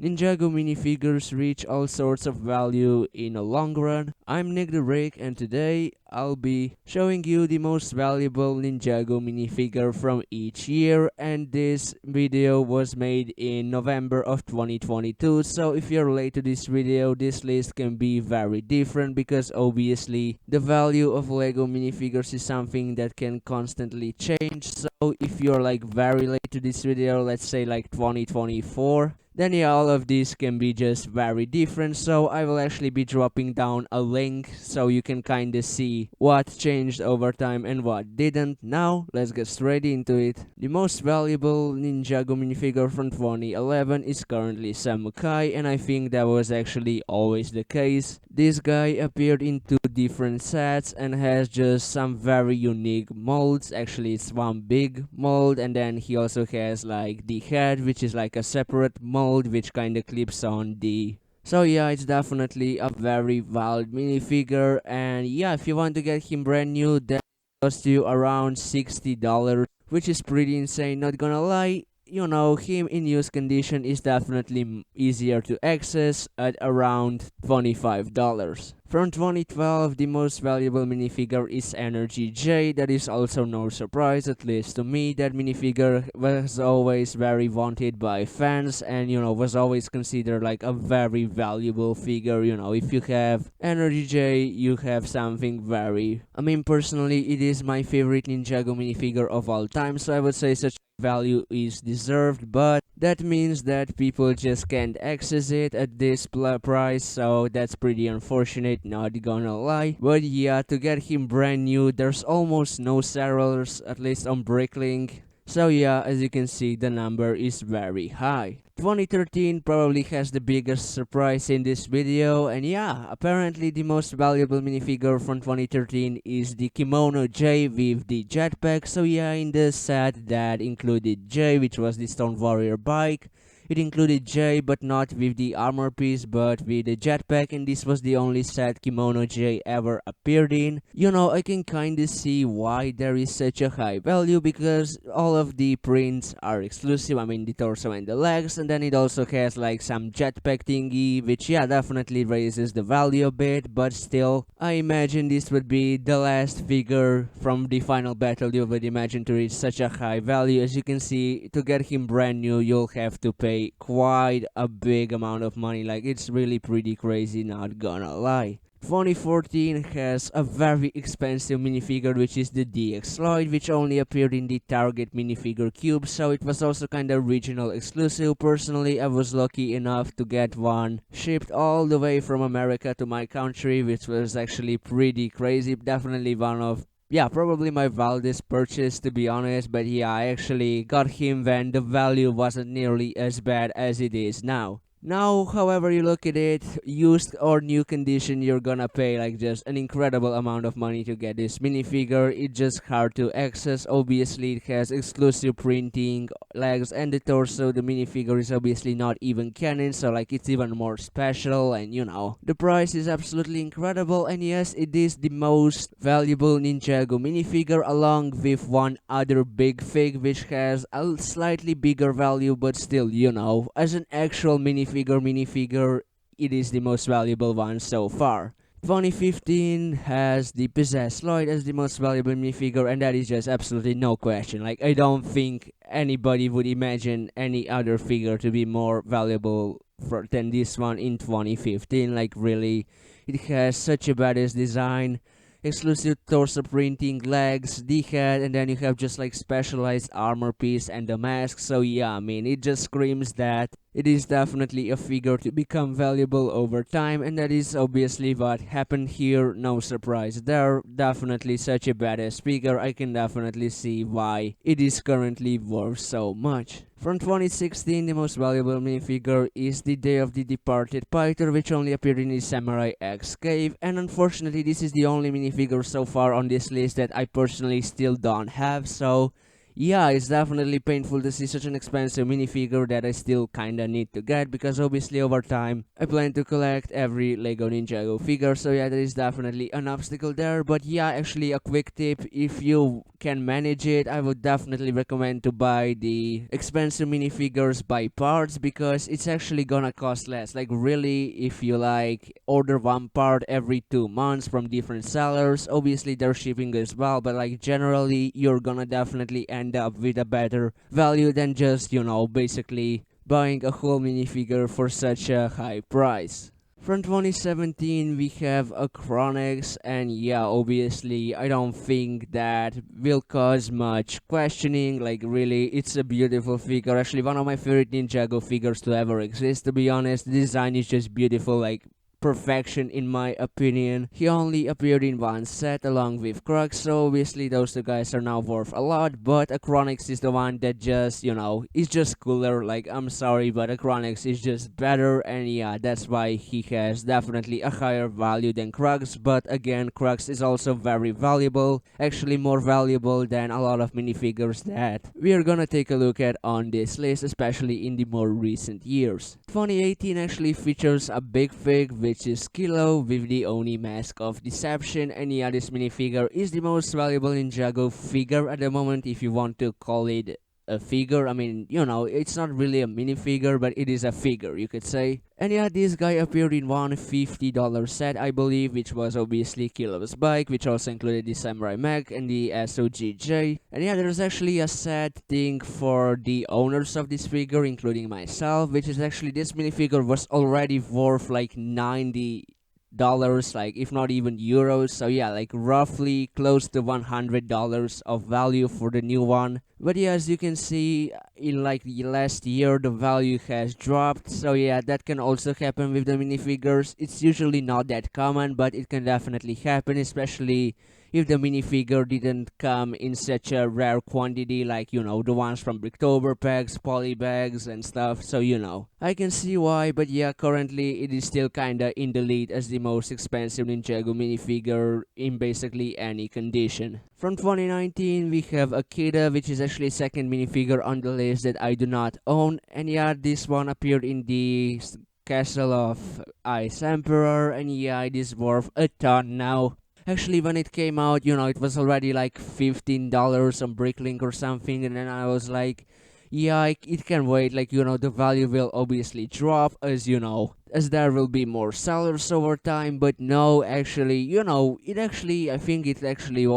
Ninjago minifigures reach all sorts of value in the long run. I'm Nick the Rake, and today I'll be showing you the most valuable Ninjago minifigure from each year, and this video was made in November of 2022, so if you're late to this video, this list can be very different because obviously the value of Lego minifigures is something that can constantly change. So if you're like very late to this video, let's say like 2024, then yeah, all of these can be just very different. So I will actually be dropping down a link so you can kinda see what changed over time and what didn't. Now let's get straight into it. The most valuable Ninjago minifigure from 2011 is currently Samukai, and I think that was actually always the case. This guy appeared in two different sets and has just some very unique molds. Actually, it's one big mold, and then he also has like the head, which is like a separate mold which kind of clips on the. So yeah, it's definitely a very valid minifigure, and yeah, if you want to get him brand new, that costs you around $60, which is pretty insane, not gonna lie. You know, him in use condition is definitely easier to access at around $25. From 2012, the most valuable minifigure is Energy J. That is also no surprise, at least to me. That minifigure was always very wanted by fans and, you know, was always considered like a very valuable figure. You know, if you have Energy J, you have something very. I mean, personally, it is my favorite Ninjago minifigure of all time, so I would say such value is deserved, but that means that people just can't access it at this price, so that's pretty unfortunate, not gonna lie. But yeah, to get him brand new, there's almost no sellers, at least on Bricklink. So yeah, as you can see, the number is very high. 2013 probably has the biggest surprise in this video, and yeah, apparently the most valuable minifigure from 2013 is the Kimono J with the jetpack. So yeah, in the set that included J, which was the Stone Warrior bike. It included J, but not with the armor piece, but with the jetpack, and this was the only set Kimono J ever appeared in. You know, I can kinda see why there is such a high value, because all of the prints are exclusive. I mean, the torso and the legs, and then it also has like some jetpack thingy, which yeah, definitely raises the value a bit, but still, I imagine this would be the last figure from the final battle you would imagine to reach such a high value. As you can see, to get him brand new, you'll have to pay quite a big amount of money. Like, it's really pretty crazy, not gonna lie. 2014 has a very expensive minifigure, which is the DX Lloyd, which only appeared in the Target minifigure cube, so it was also kinda regional exclusive. Personally, I was lucky enough to get one shipped all the way from America to my country, which was actually pretty crazy. Definitely one of, yeah, probably my wildest purchase, to be honest, but yeah, I actually got him when the value wasn't nearly as bad as it is now. Now, however you look at it, used or new condition, you're gonna pay like just an incredible amount of money to get this minifigure. It's just hard to access. Obviously, it has exclusive printing, legs, and the torso. The minifigure is obviously not even canon, so like it's even more special, and you know, the price is absolutely incredible. And yes, it is the most valuable Ninjago minifigure, along with one other big fig which has a slightly bigger value, but still, you know, as an actual minifigure, it is the most valuable one so far. 2015 has the Possessed Lloyd as the most valuable minifigure, and that is just absolutely no question. Like, I don't think anybody would imagine any other figure to be more valuable than this one in 2015. Like, really, it has such a badass design, exclusive torso printing, legs, the head, and then you have just like specialized armor piece and the mask. So yeah, I mean, it just screams that it is definitely a figure to become valuable over time, and that is obviously what happened here. No surprise there. Definitely such a badass figure. I can definitely see why it is currently worth so much. From 2016, the most valuable minifigure is the Day of the Departed Python, which only appeared in the Samurai X cave, and unfortunately this is the only minifigure so far on this list that I personally still don't have, so yeah, it's definitely painful to see such an expensive minifigure that I still kinda need to get, because obviously over time I plan to collect every Lego Ninjago figure, so yeah, there is definitely an obstacle there. But yeah, actually a quick tip, if you can manage it, I would definitely recommend to buy the expensive minifigures by parts, because it's actually gonna cost less. Like really, if you like order one part every 2 months from different sellers, obviously they're shipping as well, but like generally you're gonna definitely end up with a better value than just, basically buying a whole minifigure for such a high price. From 2017, we have a Chronix, and yeah, obviously, I don't think that will cause much questioning. Like, really, it's a beautiful figure. Actually, one of my favorite Ninjago figures to ever exist, to be honest. The design is just beautiful, like, perfection in my opinion. He only appeared in one set along with Crux, so obviously those two guys are now worth a lot, but Acronix is the one that just, is just cooler. Like, I'm sorry, but Acronix is just better, and yeah, that's why he has definitely a higher value than Crux. But again, Crux is also very valuable, actually more valuable than a lot of minifigures that we are gonna take a look at on this list, especially in the more recent years. 2018 actually features a big fig, which is Kilo with the Oni Mask of Deception, and yeah, this minifigure is the most valuable Ninjago figure at the moment, if you want to call it a figure. I mean, it's not really a minifigure, but it is a figure, you could say. And yeah, this guy appeared in one $50 set, I believe, which was obviously Kilo's bike, which also included the Samurai Mech and the SOGJ. And yeah, there's actually a sad thing for the owners of this figure, including myself, which is actually this minifigure was already worth like $90, like if not even euros. So yeah, like roughly close to $100 of value for the new one. But yeah, as you can see, in like the last year the value has dropped. So yeah, that can also happen with the minifigures. It's usually not that common, but it can definitely happen, especially if the minifigure didn't come in such a rare quantity, like the ones from Bricktober packs, polybags and stuff. So I can see why. But yeah, currently it is still kinda in the lead as the most expensive Ninjago minifigure in basically any condition. From 2019, we have Akita, which is actually second minifigure on the list that I do not own. And yeah, this one appeared in the Castle of Ice Emperor, and yeah, it is worth a ton now. Actually, when it came out, it was already like $15 on Bricklink or something, and then I was like, yeah, it can wait. Like, the value will obviously drop as there will be more sellers over time. But no, actually, I think it actually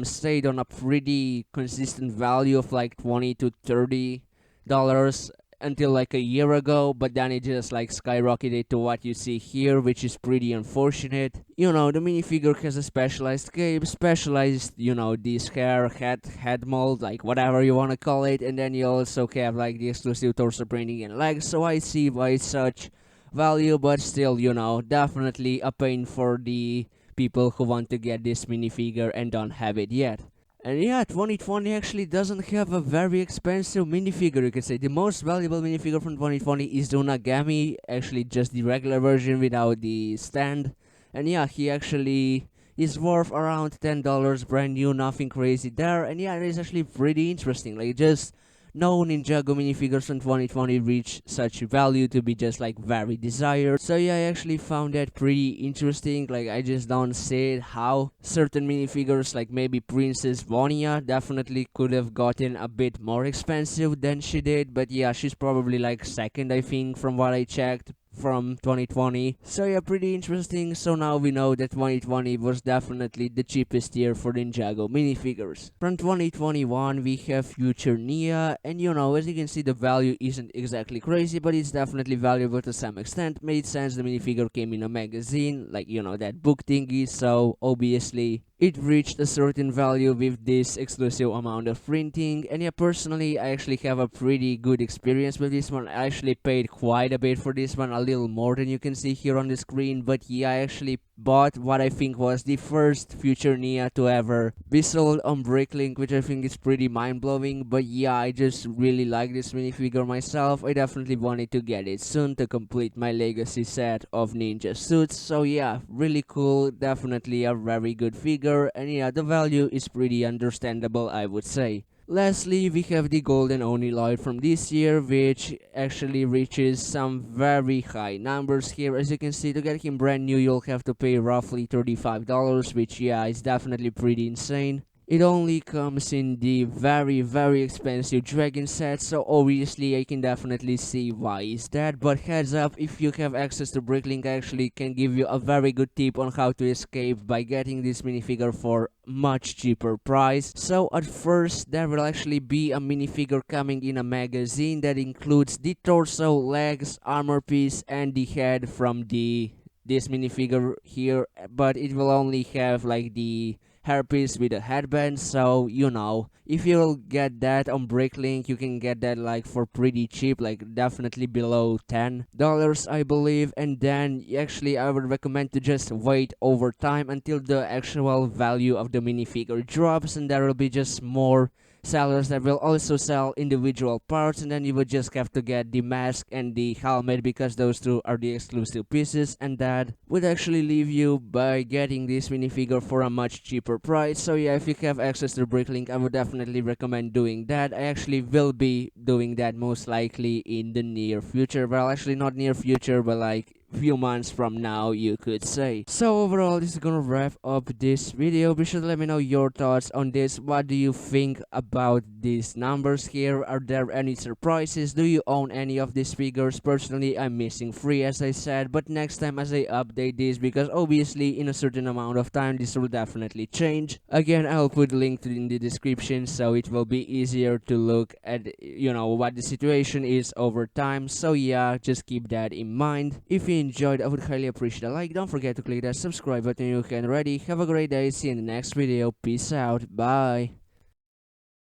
stayed on a pretty consistent value of like $20 to $30 until like a year ago, but then it just like skyrocketed to what you see here, which is pretty unfortunate. The minifigure has a specialized cape, specialized, this head mold, like whatever you want to call it, and then you also have like the exclusive torso printing and legs, so I see why it's such value, but still, definitely a pain for the people who want to get this minifigure and don't have it yet. And yeah, 2020 actually doesn't have a very expensive minifigure, you could say. The most valuable minifigure from 2020 is the Unagami, actually just the regular version without the stand. And yeah, he actually is worth around $10, brand new, nothing crazy there. And yeah, it is actually pretty interesting. Like, just no Ninjago minifigures from 2020 reach such value to be just like very desired. So yeah, I actually found that pretty interesting. Like, I just don't see it how certain minifigures like maybe Princess Vonia definitely could have gotten a bit more expensive than she did. But yeah, she's probably like second, I think, from what I checked from 2020. So yeah, pretty interesting. So now we know that 2020 was definitely the cheapest year for Ninjago minifigures. From 2021 we have Future Nia, and as you can see, the value isn't exactly crazy, but it's definitely valuable to some extent. Made sense, the minifigure came in a magazine, like that book thingy, so obviously it reached a certain value with this exclusive amount of printing. And yeah, personally, I actually have a pretty good experience with this one. I actually paid quite a bit for this one, a little more than you can see here on the screen. But yeah, I actually bought what I think was the first Future Nia to ever be sold on Bricklink, which I think is pretty mind-blowing. But yeah, I just really like this minifigure myself. I definitely wanted to get it soon to complete my legacy set of ninja suits. So yeah, really cool, definitely a very good figure. And yeah, the value is pretty understandable, I would say. Lastly, we have the golden Oni Lloyd from this year, which actually reaches some very high numbers here. As you can see, to get him brand new, you'll have to pay roughly $35, which, yeah, is definitely pretty insane. It only comes in the very expensive dragon set, so obviously I can definitely see why is that. But heads up, if you have access to Bricklink, I actually can give you a very good tip on how to escape by getting this minifigure for much cheaper price. So at first there will actually be a minifigure coming in a magazine that includes the torso, legs, armor piece, and the head from this minifigure here, but it will only have like the hairpiece with a headband. So you know, if you'll get that on Bricklink, you can get that like for pretty cheap, like definitely below $10 I believe. And then actually I would recommend to just wait over time until the actual value of the minifigure drops, and there will be just more sellers that will also sell individual parts, and then you would just have to get the mask and the helmet because those two are the exclusive pieces, and that would actually leave you by getting this minifigure for a much cheaper price. So yeah, if you have access to Bricklink, I would definitely recommend doing that. I actually will be doing that most likely in the near future. Well, actually not near future, but like few months from now, you could say. So overall, this is gonna wrap up this video. Be sure to let me know your thoughts on this. What do you think about these numbers here? Are there any surprises? Do you own any of these figures? Personally, I'm missing 3 as I said, but next time as I update this, because obviously in a certain amount of time this will definitely change. Again, I'll put the link in the description so it will be easier to look at, you know, what the situation is over time. So yeah, just keep that in mind. If you enjoyed, I would highly appreciate a like. Don't forget to click that subscribe button. You can already have a great day. See you in the next video. Peace out. Bye.